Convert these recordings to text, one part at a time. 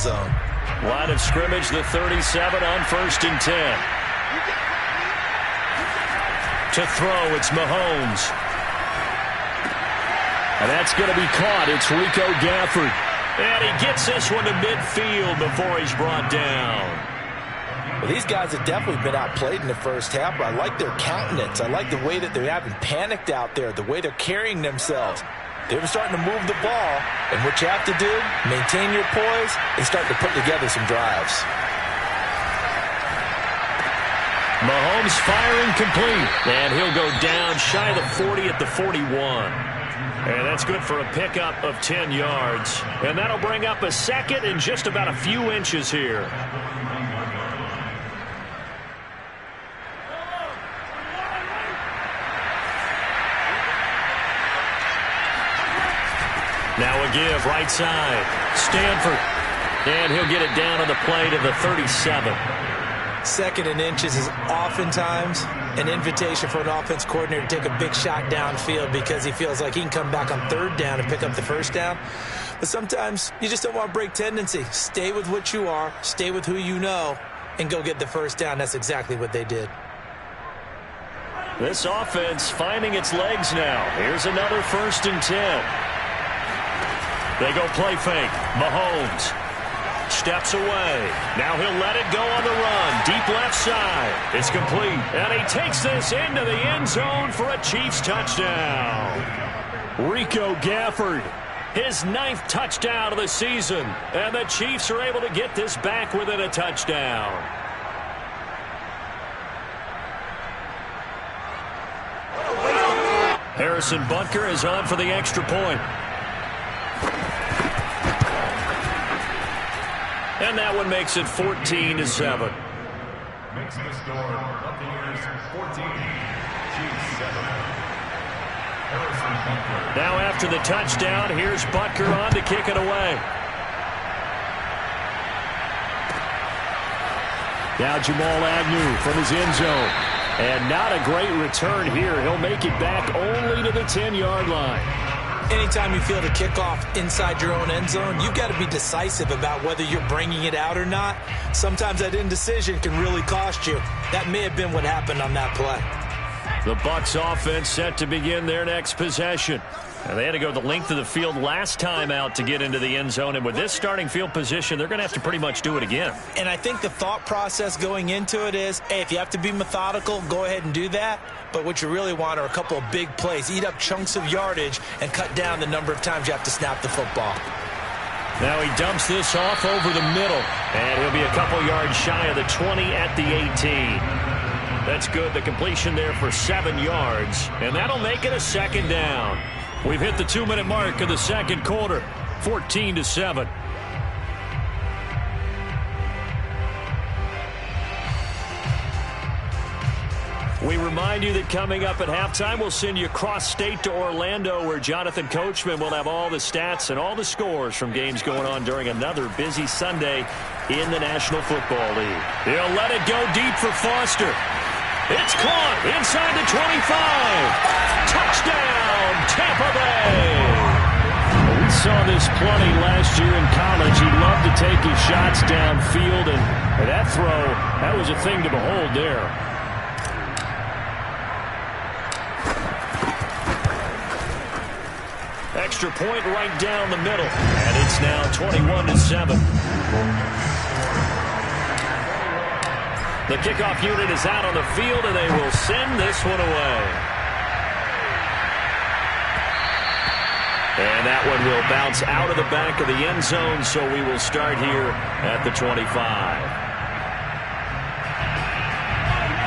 zone. Line of scrimmage, the 37 on 1st and 10. To throw, it's Mahomes. And that's going to be caught. It's Rico Gafford. And he gets this one to midfield before he's brought down. Well, these guys have definitely been outplayed in the first half, but I like their countenance. I like the way that they haven't panicked out there, the way they're carrying themselves. They're starting to move the ball, and what you have to do, maintain your poise and start to put together some drives. Mahomes firing complete, and he'll go down shy of the 40 at the 41. And that's good for a pickup of 10 yards. And that'll bring up a second in just about a few inches here. Now a give, right side. Stanford. And he'll get it down on the play to the 37. Second and inches is oftentimes an invitation for an offense coordinator to take a big shot downfield because he feels like he can come back on 3rd down and pick up the 1st down. But sometimes you just don't want to break tendency. Stay with what you are, stay with who you know, and go get the 1st down. That's exactly what they did. This offense finding its legs now. Here's another 1st and 10. They go play fake. Mahomes steps away. Now he'll let it go on the run. Deep left side. It's complete. And he takes this into the end zone for a Chiefs touchdown. Rico Gafford, his 9th touchdown of the season. And the Chiefs are able to get this back within a touchdown. Harrison Butker is on for the extra point. And that one makes it 14-7. Makes the score Buccaneers 14, Chiefs 7. Now after the touchdown, here's Butker on to kick it away. Now Jamal Agnew from his end zone. And not a great return here. He'll make it back only to the 10-yard line. Anytime you feel the kickoff inside your own end zone, you've got to be decisive about whether you're bringing it out or not. Sometimes that indecision can really cost you. That may have been what happened on that play. The Bucs offense set to begin their next possession. And they had to go the length of the field last time out to get into the end zone. And with this starting field position, they're going to have to pretty much do it again. And I think the thought process going into it is, hey, if you have to be methodical, go ahead and do that. But what you really want are a couple of big plays. Eat up chunks of yardage and cut down the number of times you have to snap the football. Now he dumps this off over the middle. And he'll be a couple yards shy of the 20 at the 18. That's good. The completion there for 7 yards. And that'll make it a 2nd down. We've hit the 2-minute mark of the 2nd quarter. 14-7. We remind you that coming up at halftime, we'll send you cross-state to Orlando, where Jonathan Coachman will have all the stats and all the scores from games going on during another busy Sunday in the National Football League. He'll let it go deep for Foster. It's caught inside the 25. Touchdown, Tampa Bay. We saw this plenty last year in college. He loved to take his shots downfield, and that throw, that was a thing to behold there. Extra point right down the middle, and it's now 21-7. The kickoff unit is out on the field, and they will send this one away. And that one will bounce out of the back of the end zone, so we will start here at the 25.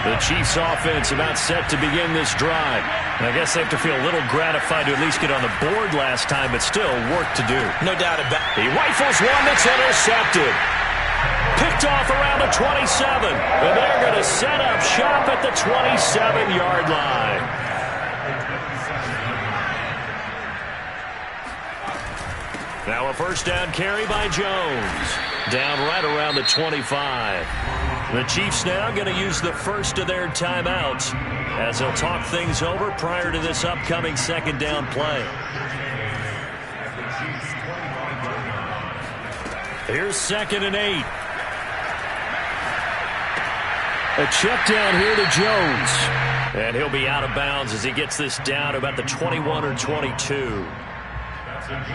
The Chiefs offense about set to begin this drive. And I guess they have to feel a little gratified to at least get on the board last time, but still work to do. No doubt about it. He rifles one that's intercepted. Picked off around the 27. And they're going to set up shop at the 27-yard line. Now a first down carry by Jones. Down right around the 25. The Chiefs now going to use the first of their timeouts as they'll talk things over prior to this upcoming 2nd down play. Here's 2nd and 8. A check down here to Jones. And he'll be out of bounds as he gets this down to about the 21 or 22.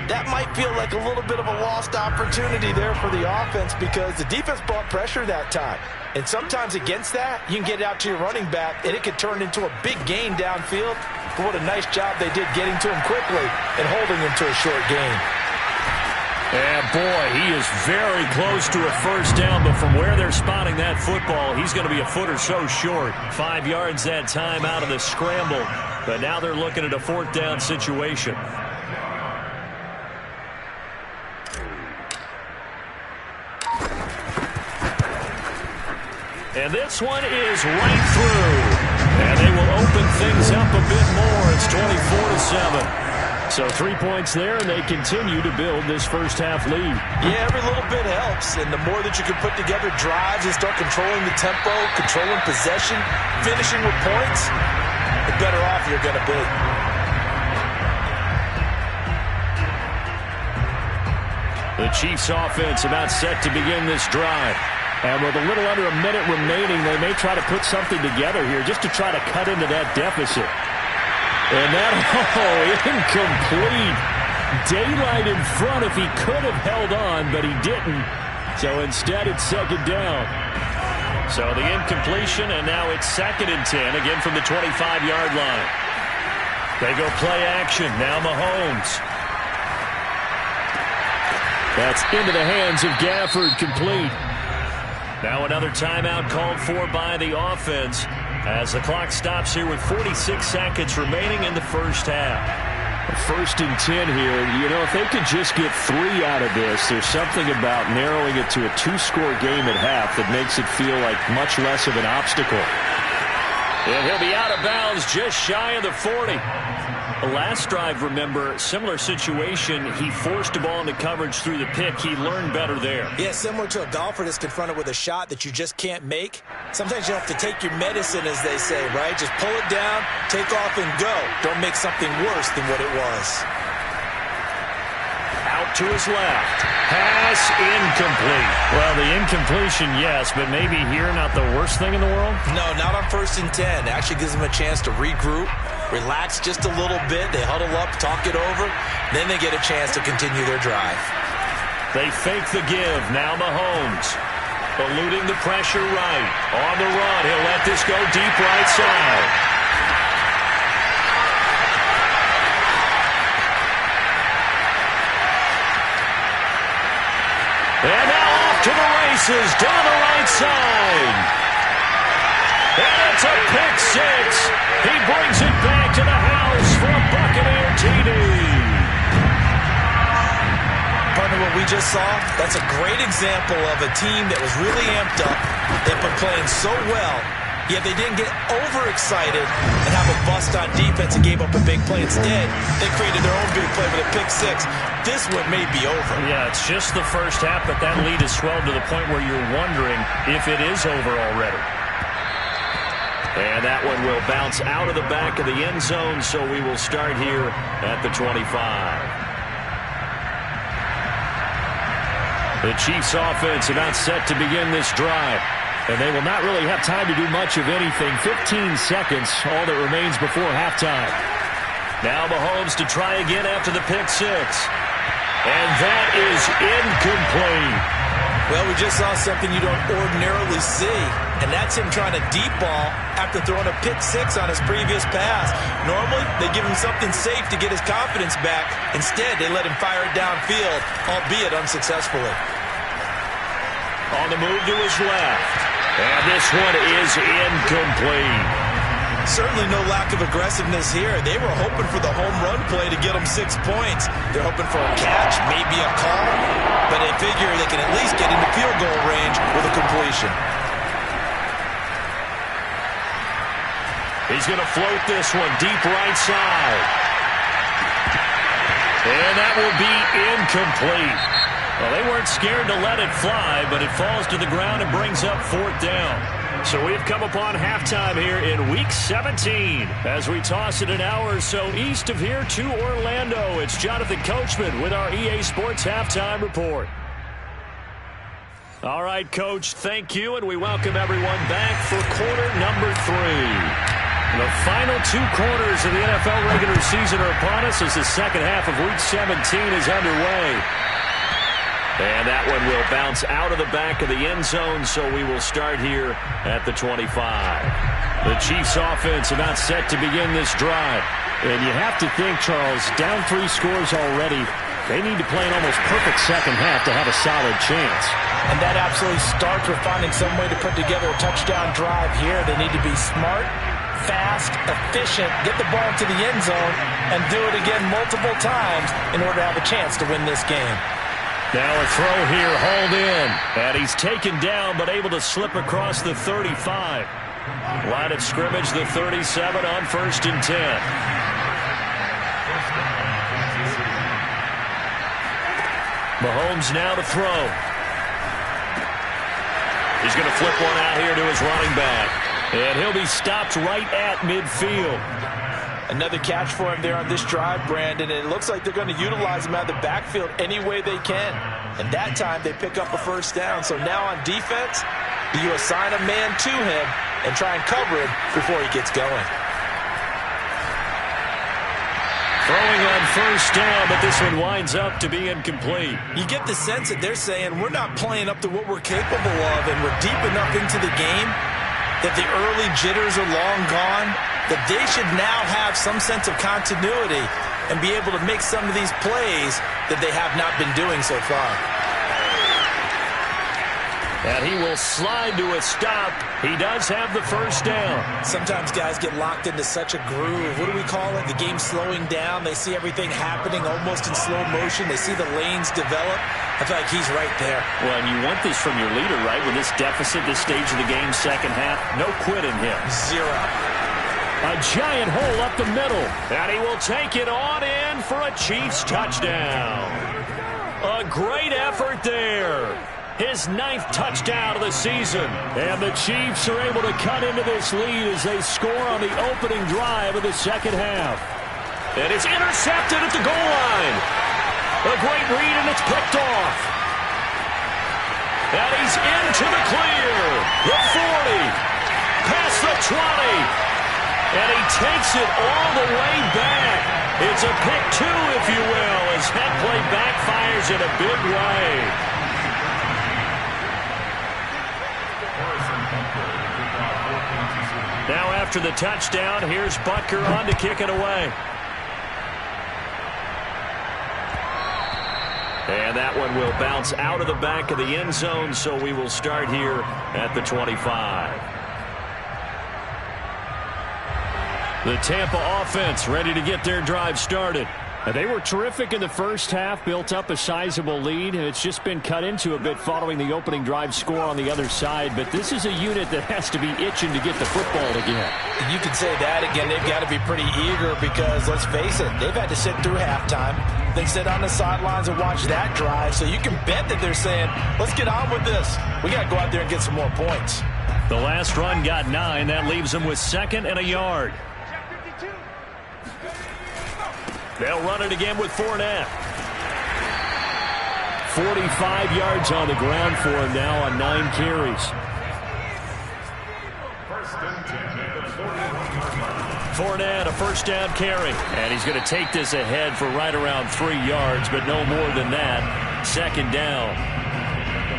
That might feel like a little bit of a lost opportunity there for the offense because the defense brought pressure that time. And sometimes against that, you can get it out to your running back, and it could turn into a big gain downfield. But what a nice job they did getting to him quickly and holding him to a short gain. And boy, he is very close to a first down, but from where they're spotting that football, he's going to be a foot or so short. 5 yards that time out of the scramble, but now they're looking at a 4th down situation. And this one is right through. And they will open things up a bit more. It's 24-7. So 3 points there, and they continue to build this first half lead. Yeah, every little bit helps. And the more that you can put together drives and start controlling the tempo, controlling possession, finishing with points, the better off you're going to be. The Chiefs offense about set to begin this drive. And with a little under a minute remaining, they may try to put something together here just to try to cut into that deficit. And that, incomplete. Daylight in front if he could have held on, but he didn't. So instead, it's 2nd down. So the incompletion, and now it's 2nd and 10, again from the 25-yard line. They go play action. Now Mahomes. That's into the hands of Gafford, complete. Now another timeout called for by the offense as the clock stops here with 46 seconds remaining in the first half. 1st and 10 here. You know, if they could just get 3 out of this, there's something about narrowing it to a 2-score game at half that makes it feel like much less of an obstacle. And he'll be out of bounds just shy of the 40. The last drive, remember, similar situation. He forced a ball into coverage through the pick. He learned better there. Yeah, similar to a golfer that's confronted with a shot that you just can't make. Sometimes you have to take your medicine, as they say, right? Just pull it down, take off, and go. Don't make something worse than what it was. Out to his left. Pass incomplete. Well, the incompletion, yes, but maybe here not the worst thing in the world? No, not on 1st and 10. It actually gives them a chance to regroup, relax just a little bit. They huddle up, talk it over. Then they get a chance to continue their drive. They fake the give. Now Mahomes. Eluding the pressure right. On the run. He'll let this go deep right side. And now off to the races, down the right side. And it's a pick six. He brings it back to the house for a Buccaneer TD. Partner, what we just saw, that's a great example of a team that was really amped up. They've been playing so well, yet they didn't get overexcited and have a bust on defense and gave up a big play. Instead, they created their own big play with a pick six. This one may be over. Yeah, it's just the first half, but that lead has swelled to the point where you're wondering if it is over already. And that one will bounce out of the back of the end zone, so we will start here at the 25. The Chiefs offense about set to begin this drive. And they will not really have time to do much of anything. 15 seconds, all that remains before halftime. Now Mahomes to try again after the pick six. And that is incomplete. Well, we just saw something you don't ordinarily see, and that's him trying to deep ball after throwing a pick six on his previous pass. Normally, they give him something safe to get his confidence back. Instead, they let him fire it downfield, albeit unsuccessfully. On the move to his left. And this one is incomplete. Certainly no lack of aggressiveness here. They were hoping for the home run play to get them 6 points. They're hoping for a catch, maybe a call, but they figure they can at least get into field goal range with a completion. He's going to float this one deep right side. And that will be incomplete. Well, they weren't scared to let it fly, but it falls to the ground and brings up 4th down. So we've come upon halftime here in Week 17 as we toss it an hour or so east of here to Orlando. It's Jonathan Coachman with our EA Sports Halftime Report. All right, Coach, thank you, and we welcome everyone back for quarter number 3. The final 2 quarters of the NFL regular season are upon us as the second half of Week 17 is underway. And that one will bounce out of the back of the end zone, so we will start here at the 25. The Chiefs offense about set to begin this drive. And you have to think, Charles, down 3 scores already. They need to play an almost perfect second half to have a solid chance. And that absolutely starts with finding some way to put together a touchdown drive here. They need to be smart, fast, efficient, get the ball to the end zone, and do it again multiple times in order to have a chance to win this game. Now a throw here, hauled in. And he's taken down, but able to slip across the 35. Line of scrimmage, the 37 on 1st and 10. Mahomes now to throw. He's going to flip one out here to his running back. And he'll be stopped right at midfield. Another catch for him there on this drive, Brandon. And it looks like they're going to utilize him out of the backfield any way they can. And that time they pick up a first down. So now on defense, do you assign a man to him and try and cover him before he gets going? Throwing on first down, but this one winds up to be incomplete. You get the sense that they're saying we're not playing up to what we're capable of, and we're deep enough into the game that the early jitters are long gone, that they should now have some sense of continuity and be able to make some of these plays that they have not been doing so far. And he will slide to a stop. He does have the first down. Sometimes guys get locked into such a groove. What do we call it? The game slowing down. They see everything happening almost in slow motion. They see the lanes develop. I feel like he's right there. Well, and you want this from your leader, right? With this deficit, this stage of the game, second half, no quit in him. 0. A giant hole up the middle. And he will take it on in for a Chiefs touchdown. A great effort there. His 9th touchdown of the season. And the Chiefs are able to cut into this lead as they score on the opening drive of the second half. And it's intercepted at the goal line. A great read, and it's picked off. And he's into the clear. The 40. Past the 20. And he takes it all the way back. It's a pick 2, if you will, as that play backfires in a big way. Now after the touchdown, here's Butker on to kick it away. And that one will bounce out of the back of the end zone, so we will start here at the 25. The Tampa offense ready to get their drive started. They were terrific in the first half, built up a sizable lead, and it's just been cut into a bit following the opening drive score on the other side. But this is a unit that has to be itching to get the football again. You can say that again. They've got to be pretty eager because, let's face it, they've had to sit through halftime, then sit on the sidelines and watch that drive. So you can bet that they're saying, let's get on with this. We got to go out there and get some more points. The last run got 9. That leaves them with 2nd and a yard. They'll run it again with Fournette. 45 yards on the ground for him now on 9 carries. Fournette, a first down carry. And he's going to take this ahead for right around 3 yards, but no more than that. 2nd down.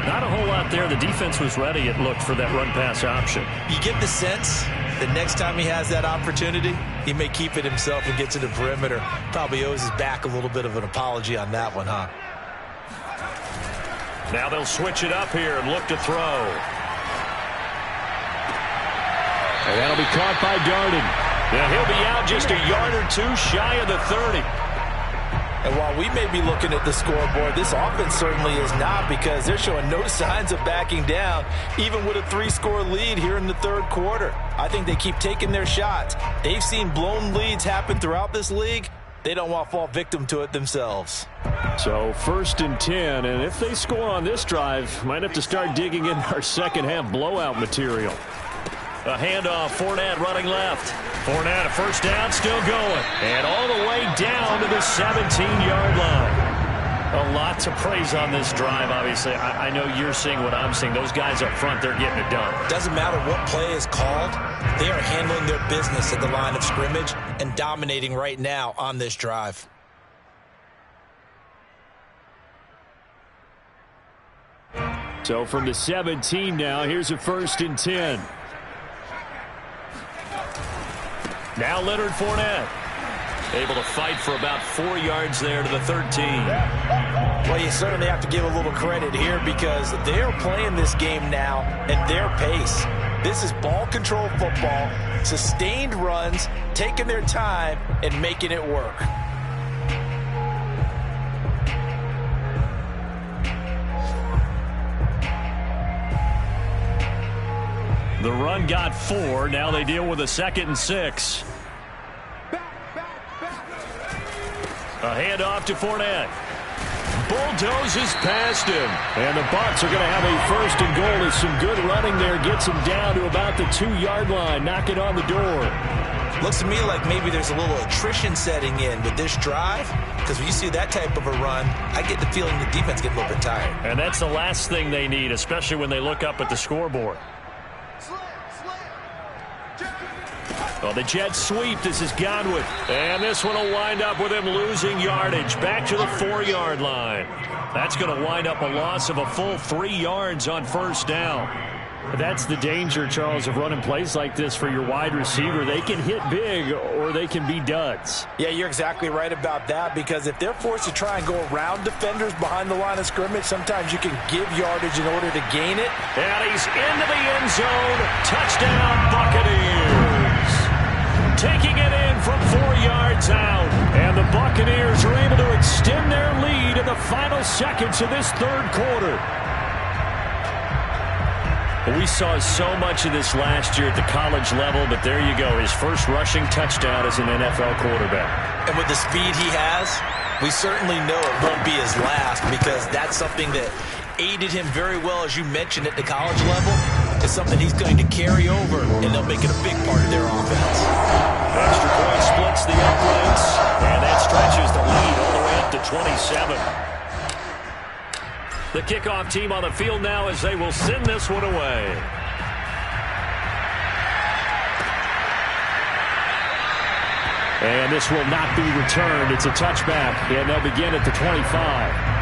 Not a whole lot there. The defense was ready, it looked, for that run-pass option. You get the sense that next time he has that opportunity, he may keep it himself and get to the perimeter. Probably owes his back a little bit of an apology on that one, huh? Now they'll switch it up here and look to throw. And that'll be caught by Darden. Now he'll be out just a yard or 2 shy of the 30. And while we may be looking at the scoreboard, this offense certainly is not, because they're showing no signs of backing down, even with a 3-score lead here in the 3rd quarter. I think they keep taking their shots. They've seen blown leads happen throughout this league. They don't want to fall victim to it themselves. So 1st and 10, and if they score on this drive, might have to start digging in our second half blowout material. A handoff, Fournette running left. Fournette, a first down, still going. And all the way down to the 17-yard line. A lot to praise on this drive, obviously. I know you're seeing what I'm seeing. Those guys up front, they're getting it done. Doesn't matter what play is called. They are handling their business at the line of scrimmage and dominating right now on this drive. So from the 17 now, here's a 1st and 10. Now Leonard Fournette. Able to fight for about 4 yards there to the 13. Well, you certainly have to give a little credit here because they're playing this game now at their pace. This is ball control football, sustained runs, taking their time and making it work. The run got 4. Now they deal with a 2nd and 6. A handoff to Fournette. Bulldozes past him. And the Bucs are going to have a 1st and goal as some good running there gets him down to about the 2-yard line. Knock it on the door. Looks to me like maybe there's a little attrition setting in with this drive because when you see that type of a run, I get the feeling the defense gets a little bit tired. And that's the last thing they need, especially when they look up at the scoreboard. Well, the jet sweep. This is Godwin. And this one will wind up with him losing yardage. Back to the 4-yard line. That's going to wind up a loss of a full 3 yards on 1st down. That's the danger, Charles, of running plays like this for your wide receiver. They can hit big or they can be duds. Yeah, you're exactly right about that because if they're forced to try and go around defenders behind the line of scrimmage, sometimes you can give yardage in order to gain it. And he's into the end zone. Touchdown, Buccaneers. Taking it in from 4 yards out. And the Buccaneers are able to extend their lead in the final seconds of this 3rd quarter. We saw so much of this last year at the college level, but there you go. His first rushing touchdown as an NFL quarterback. And with the speed he has, we certainly know it won't be his last because that's something that aided him very well, as you mentioned, at the college level. It's something he's going to carry over, and they'll make it a big part of their offense. Extra point splits the uprights, and that stretches the lead all the way up to 27. The kickoff team on the field now as they will send this one away. And this will not be returned. It's a touchback, and they'll begin at the 25.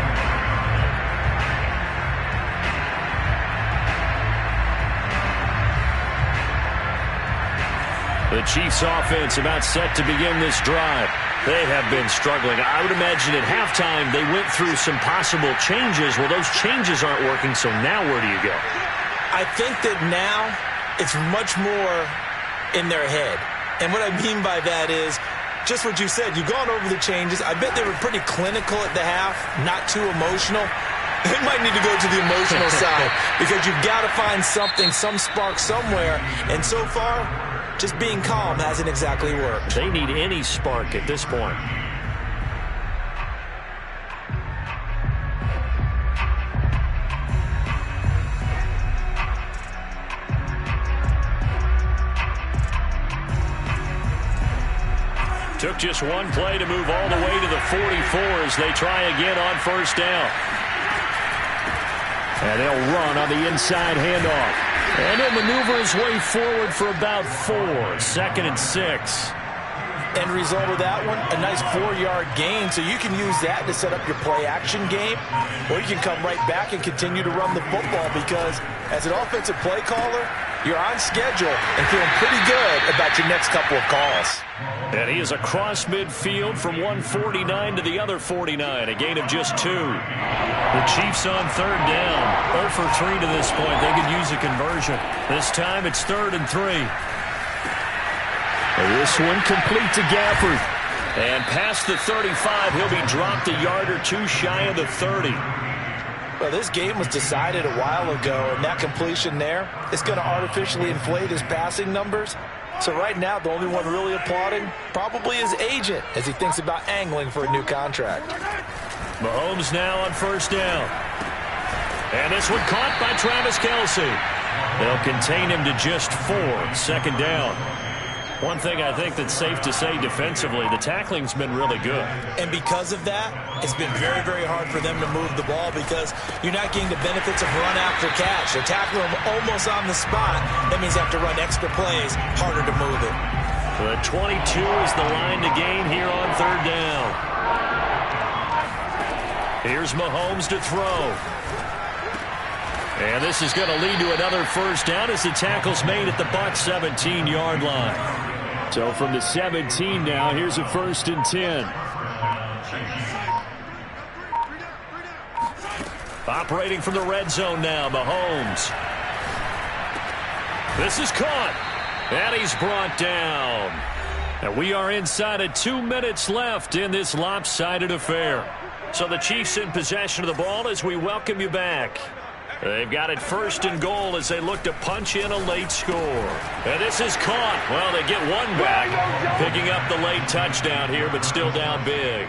The Chiefs offense about set to begin this drive. They have been struggling. I would imagine at halftime they went through some possible changes. Well, those changes aren't working, so now where do you go? I think that now it's much more in their head. And what I mean by that is just what you said. You've gone over the changes. I bet they were pretty clinical at the half, not too emotional. They might need to go to the emotional side because you've got to find something, some spark somewhere. And so far, just being calm hasn't exactly worked. They need any spark at this point. Took just one play to move all the way to the 44 as they try again on 1st down. And they'll run on the inside handoff. And he'll maneuver his way forward for about 4. 2nd and 6. End result of that one, a nice 4-yard gain. So you can use that to set up your play-action game, or you can come right back and continue to run the football because as an offensive play caller, you're on schedule and feeling pretty good about your next couple of calls. And he is across midfield from 149 to the other 49, a gain of just 2. The Chiefs on 3rd down, 0 for 3 to this point. They could use a conversion. This time it's 3rd and 3. This one complete to Gafford. And past the 35, he'll be dropped a yard or 2 shy of the 30. Well, this game was decided a while ago, and that completion there is going to artificially inflate his passing numbers. So right now, the only one really applauding probably his agent as he thinks about angling for a new contract. Mahomes now on 1st down. And this one caught by Travis Kelce. They'll contain him to just 4. 2nd down. One thing I think that's safe to say defensively, the tackling's been really good. And because of that, it's been very, very hard for them to move the ball because you're not getting the benefits of run after catch. They're tackling them almost on the spot. That means you have to run extra plays, harder to move it. The 22 is the line to gain here on third down. Here's Mahomes to throw. And this is going to lead to another first down as the tackle's made at the Bucs 17-yard line. So from the 17 now, here's a 1st and 10. Operating from the red zone now, Mahomes. This is caught. And he's brought down. And we are inside of 2 minutes left in this lopsided affair. So the Chiefs in possession of the ball as we welcome you back. They've got it 1st and goal as they look to punch in a late score. And this is caught. Well, they get one back, picking up the late touchdown here, but still down big.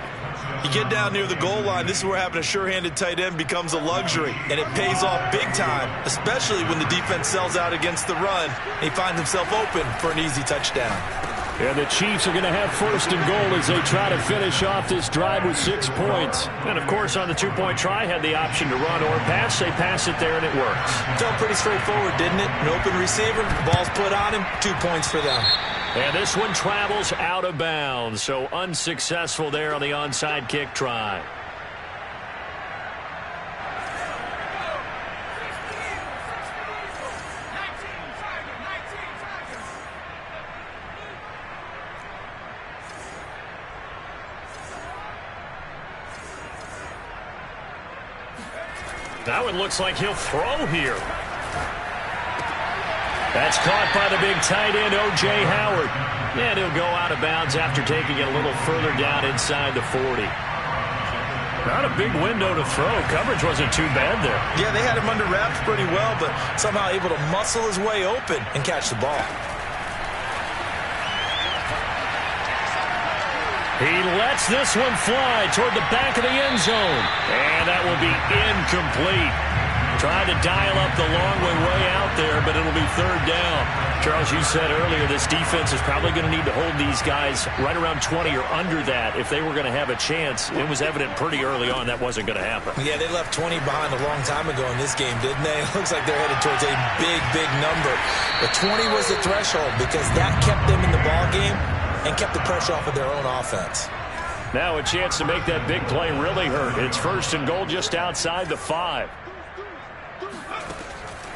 You get down near the goal line, this is where having a sure-handed tight end becomes a luxury, and it pays off big time, especially when the defense sells out against the run, and he finds himself open for an easy touchdown. And the Chiefs are going to have 1st and goal as they try to finish off this drive with 6 points. And, of course, on the two-point try, had the option to run or pass. They pass it there, and it works. Felt pretty straightforward, didn't it? An open receiver, the ball's put on him, 2 points for them. And this one travels out of bounds, so unsuccessful there on the onside kick try. That one looks like he'll throw here. That's caught by the big tight end, O.J. Howard. And he'll go out of bounds after taking it a little further down inside the 40. Not a big window to throw. Coverage wasn't too bad there. Yeah, they had him under wraps pretty well, but somehow able to muscle his way open and catch the ball. He lets this one fly toward the back of the end zone. And that will be incomplete. Tried to dial up the long way out there, but it'll be third down. Charles, you said earlier this defense is probably going to need to hold these guys right around 20 or under that if they were going to have a chance. It was evident pretty early on that wasn't going to happen. Yeah, they left 20 behind a long time ago in this game, didn't they? It looks like they're headed towards a big, big number. But 20 was the threshold because that kept them in the ball game and kept the pressure off of their own offense. Now a chance to make that big play really hurt. It's 1st and goal just outside the 5.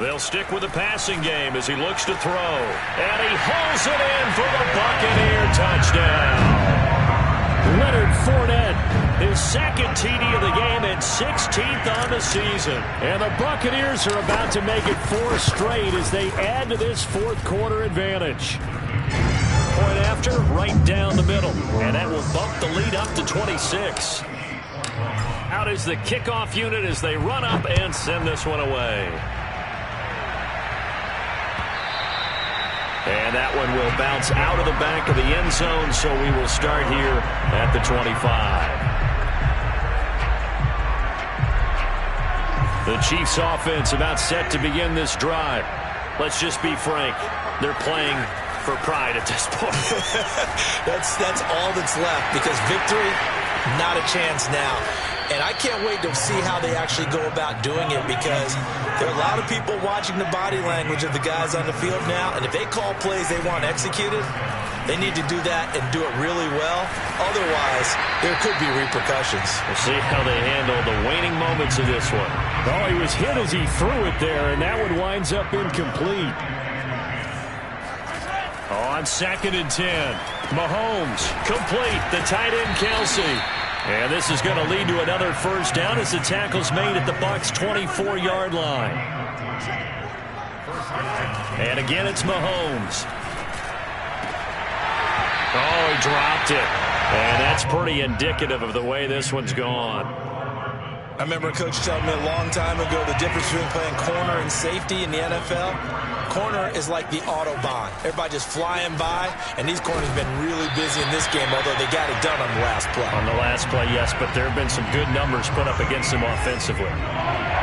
They'll stick with the passing game as he looks to throw. And he hauls it in for the Buccaneer touchdown. Leonard Fournette, his second TD of the game and 16th on the season. And the Buccaneers are about to make it 4 straight as they add to this fourth-quarter advantage. Point after, right down the middle. And that will bump the lead up to 26. Out is the kickoff unit as they run up and send this one away. And that one will bounce out of the back of the end zone, so we will start here at the 25. The Chiefs offense about set to begin this drive. Let's just be frank. They're playing for pride at this point. That's all that's left because victory, not a chance now. And I can't wait to see how they actually go about doing it because there are a lot of people watching the body language of the guys on the field now. And if they call plays they want executed, they need to do that and do it really well. Otherwise, there could be repercussions. We'll see how they handle the waning moments of this one. Oh, he was hit as he threw it there, and that one winds up incomplete. On 2nd and 10, Mahomes complete. The tight end, Kelsey. And this is going to lead to another first down as the tackle's made at the Bucs' 24-yard line. And again, it's Mahomes. Oh, he dropped it. And that's pretty indicative of the way this one's gone. I remember a coach telling me a long time ago the difference between playing corner and safety in the NFL. Corner is like the Autobahn. Everybody just flying by, and these corners have been really busy in this game, although they got it done on the last play. On the last play, yes, but there have been some good numbers put up against them offensively.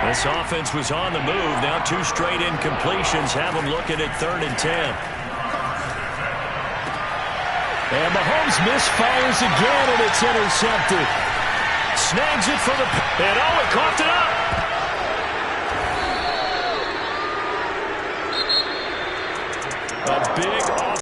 This offense was on the move. Now 2 straight incompletions have them looking at 3rd and 10. And Mahomes misfires again, and it's intercepted. Snags it for the... And Owen coughed it up. A big